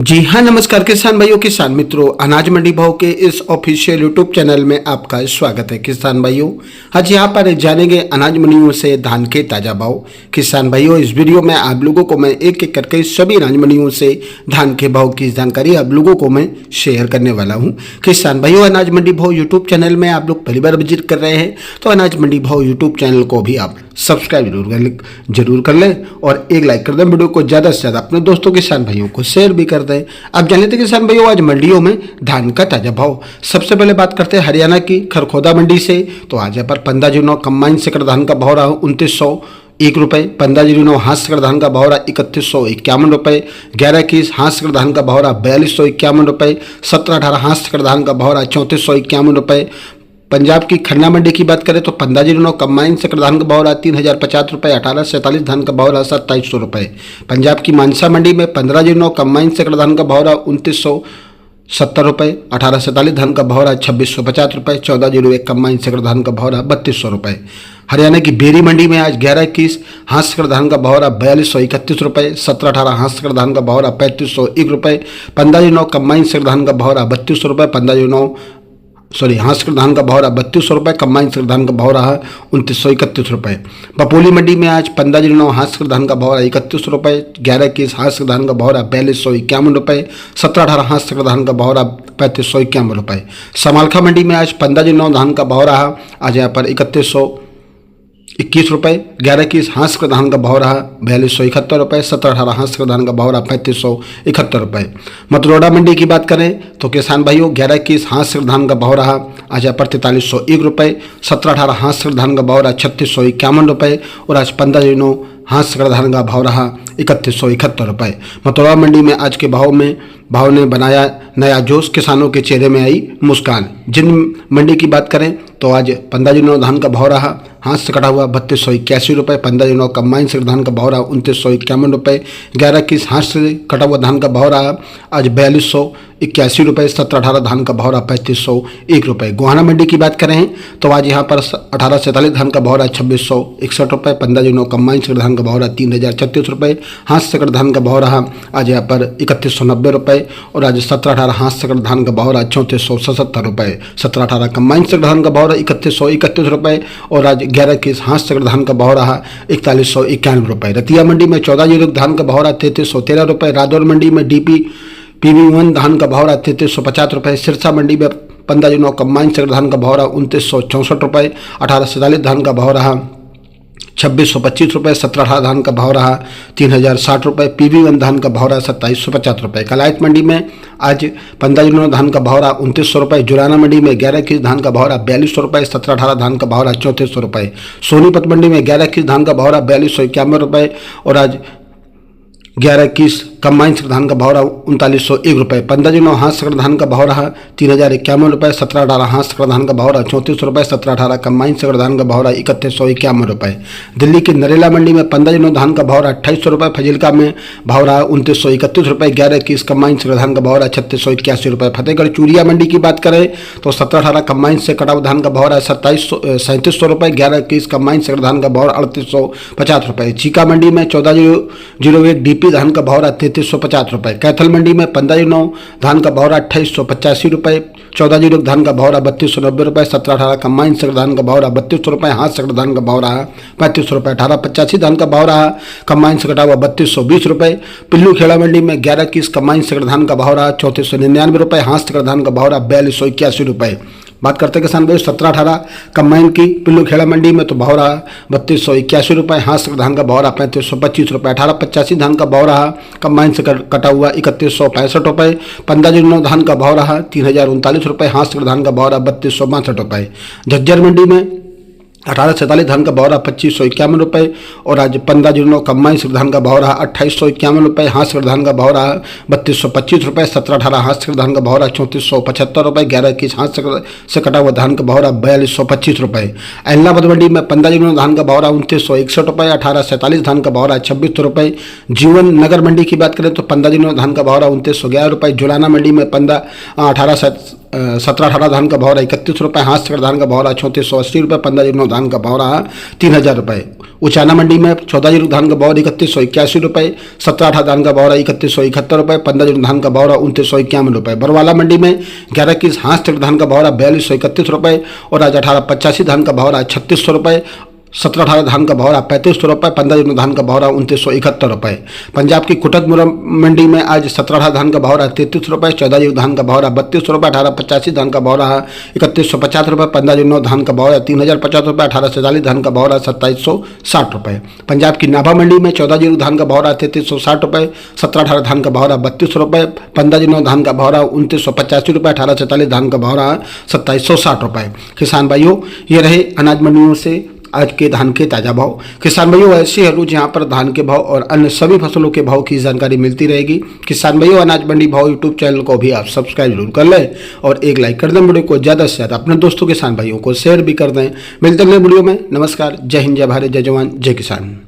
जी हाँ, नमस्कार किसान भाइयों, किसान मित्रों, अनाज मंडी भाव के इस ऑफिशियल यूट्यूब चैनल में आपका स्वागत है। किसान भाइयों, आज यहाँ पर जानेंगे अनाज मंडियों से धान के ताजा भाव। किसान भाइयों, इस वीडियो में आप लोगों को मैं एक एक करके सभी अनाज मंडियों से धान के भाव की जानकारी आप लोगों को मैं शेयर करने वाला हूँ। किसान भाइयों, अनाज मंडी भाव यूट्यूब चैनल में आप लोग पहली बार विजिट कर रहे हैं तो अनाज मंडी भाव यूट्यूब चैनल को भी आप सब्सक्राइब जरूर कर लें और एक लाइक कर दें। वीडियो को ज़्यादा से ज़्यादा अपने दोस्तों किसान भाइयों को शेयर भी कर दें। अब जान लेते किसान भाइयों आज मंडियों में धान का ताजा भाव। सबसे पहले बात करते हैं हरियाणा की खरखोदा मंडी से। तो आज यहाँ पर 1509 कंबाइन सकड़ धान का भाव रहा 2901 रुपये, 1509 हाथ सकड़ धान का भाव रहा 3151 रुपये, 1121 हाथ सकड़ धान का भाव रहा 4251 रुपये, 1718 हाथ सकड़ धान का भाव रहा 3451 रुपये। पंजाब की खन्ना मंडी की बात करें तो 1509 कंबाइन सकड़ धान का भाव रहा 3050 रुपये, 1847 धान का भाव रहा 2700 रुपये। पंजाब की मानसा मंडी में 1509 कंबाइन सकड़ धान का भाव रहा 2970 रुपये, 1847 धान का भाव रहा 2650 रुपये, 1401 कंबाइन सकड़ धान का भाव रहा 3200 रुपये। हरियाणा की बेरी मंडी में आज 1121 हाथ सकड़ धान का भाव रहा 4231 रुपये, 1718 हाथ सकड़ धान का भाव रहा 3501 रुपये, 1509 कंबाइन सकड़ धान का भाव रहा 3200 रुपये, हाथ सकड़ धान का भाव रहा 3200 रुपये, कंबाइन सकड़ धान का भाव रहा 2931 रुपये। बपोली मंडी में आज 1509 हाथ सकड़ धान का भाव रहा 31 रुपये, 1121 हाथ सकड़ धान का भाव रहा 4251 रुपये, 1718 हाथ सकड़ धान का भाव रहा 3551 रुपये। समालखा मंडी में आज 1509 धान का भाव रहा आज यहाँ पर 3121 रुपये, 1121 हाथ सकड़ धान का भाव रहा 4271 रुपये, 1718 हाथ सकड़ धान का भाव रहा 3571 रुपये। मतरोड़ा मंडी की बात करें तो किसान भाइयों 1121 हाथ सकड़ धान का भाव रहा आज यहाँ पर 4301 रुपये, 1718 हाथ सकड़ धान का भाव रहा 3651 रुपये और आज 1509 हाथ सकड़ धान का भाव रहा 3171 रुपये। मतरोड़ा मंडी में आज के भाव ने बनाया नया जोश, किसानों के चेहरे में आई मुस्कान। जिन मंडी की बात करें तो आज 1509 धान का भाव रहा हाथ से कटा हुआ 3281 रुपये, 1509 कंबाइन सकड़ धान का भाव रहा 2951 रुपये, 1121 हाथ से कटा हुआ धान का भाव रहा आज 4281 रुपये, 1718 धान का भाव रहा 3501 रुपये। गोहाना मंडी की बात करें तो आज यहाँ पर 1847 धान का भाव रहा 2661 रुपये, 1509 कंबाइन सकड़ धान का भाव रहा 3036 रुपये, हाथ सकड़ धान का भाव रहा आज यहाँ पर 3190 रुपये और आज 1718 हाथ सकड़ धान का भाव रहा 3477 रुपये, 1718 कंबाइन सकड़ धान का भाव रहा 3131 रुपये और आज 1121 हाथ सकड़ धान का भाव रहा 4191 रुपये। रतिया मंडी में 14 धान का भाव रहा 3313 रुपये, रादौर मंडी में PV1 धान का भाव रहा 3350 रुपये, सिरसा मंडी में 1509 कंबाइन सकड़ धान का भाव रहा 2964 रुपये, 1847 धान का भाव रहा 2625 रुपये, 1718 धान का भाव रहा 3060 रुपये, PV1 धान का भाव रहा 2750 रुपये। कलायत मंडी में आज 1509 धान का भाव रहा 2900 रुपये, जुराना मंडी में 1121 धान का भाव रहा 4200 रुपये, 1718 धान का भाव रहा 3400 रुपये, सोनीपत मंडी में 1121 धान का भाव रहा 4291 रुपये और आज 1121 कंबाइन सकड़ धान का भाव रहा 3901 रुपये, 1509 हाथ सकड़ धान का भाव रहा 3051 रुपये, 1718 हाथ सकड़ धान का भाव रहा 3400 रुपये, 1718 कंबाइन सकड़ धान का भाव रहा 3151 रुपये। दिल्ली की नरेला मंडी में 1509 धान का भाव रहा 2800 रुपये, फजिल्का में भाव रहा 2931 रुपये, 1121 कंबाइन सकड़ धान का भाव रहा 3681 रुपये। फतेहगढ़ चूरिया मंडी की बात करें तो 1718 कंबाइन से कटा हुआ धान का भाव रहा 3700 रुपये, 1121 कंबाइन सकड़ धान का भाव 3850 रुपये। चीका मंडी में 1401 DP धान का भाव रहा 3350 रुपये। कैथल मंडी में 1509 धान का भाव रहा 2885 रुपये, 1401 धान का भाव रहा 3290 रुपये, 1718 कंबाइन सकड़ धान का भाव रहा 3200 रुपये, हाथ सकड़ धान का भाव रहा 3500 रुपये, 1885 धान का भाव रहा कंबाइन से कटा हुआ 3220 रुपये। पिल्लू खेड़ा मंडी में 1121 कंबाइन सकड़ धान का भाव रहा 3499 रुपये, हाथ सकड़ धान का भाव रहा 4281 रुपये। बात करते हैं किसान भाई 1718 कंबाइन की पिल्लू खेड़ा मंडी में तो भाव रहा 3281 रुपये, हाथ सकड़ धान का भाव रहा 3525 रुपये, 1885 धान का भाव रहा कंबाइन से कटा हुआ 3165 रुपये, 1509 धान का भाव रहा 3039 रुपये, हाथ सकड़ धान का भाव रहा 3262 रुपये। झज्जर मंडी में 1847 धान का भाव रहा 2551 रुपये और आज 1509 कंबाइन सकड़ धान का भाव रहा 2851 रुपये, हाथ सकड़ धान का भाव रहा 3225 रुपये, 1718 हाथ सकड़ धान का भाव रहा 3475 रुपये, 1121 हाथ सकड़ से कटा हुआ धान का भाव रहा 4225 रुपये। एलनाबाद मंडी में 1509 धान का भाव रहा 2961 रुपये, 1847 धान का भाव रहा 2600 रुपये। जीवन नगर मंडी की बात करें तो 1509 धान का भाव रहा 2911 रुपये। जुलाना मंडी में 18 17-18 धान का भाव रहा 31 रुपये, हाथ धान का भाव रहा 3480 रुपये, 15 धान का भाव रहा 3000 रुपये। उचाना मंडी में 14 धान का भाव 3181 रुपये, 17-18 धान का भाव रहा 3171 रुपये, 15 धान का भाव रहा 2951 रुपये। बरवाला मंडी में 11-21 हाथ धान का भाव रहा 4231 रुपये और आज 18-85 धान का भाव रहा 3600 रुपये, 17-18 धान का भाव रहा 3500 रुपये, 15 धान का भाव रहा 2971 रुपये। पंजाब की कुटक मंडी में आज 17-18 धान का भाव रहा 33 रुपये, 14 धान का भाव रहा 32 रुपये, 18-85 धान का भाव रहा 3150 रुपये, 15 धान का भाव रहा 3050 रुपये, 18-44 धान का भाव रहा 2760 रुपये। पंजाब की नाभा मंडी में 14 धान का भाव रहा 3360 रुपये, 17-18 धान का भाव रहा 32 रुपये, 15 धान का भाव रहा 2985 रुपये, 18-44 धान का भाव रहा 2760 रुपये। किसान भाइयों, ये रहे अनाज मंडियों से आज के धान के ताज़ा भाव। किसान भाइयों, ऐसे है रोज यहाँ पर धान के भाव और अन्य सभी फसलों के भाव की जानकारी मिलती रहेगी। किसान भाइयों, अनाज मंडी भाव यूट्यूब चैनल को भी आप सब्सक्राइब जरूर कर लें और एक लाइक कर दें। वीडियो को ज़्यादा से ज़्यादा अपने दोस्तों किसान भाइयों को शेयर भी कर दें। मिलते हैं अगले वीडियो में। नमस्कार, जय हिंद, जय भारत, जय जवान, जय किसान।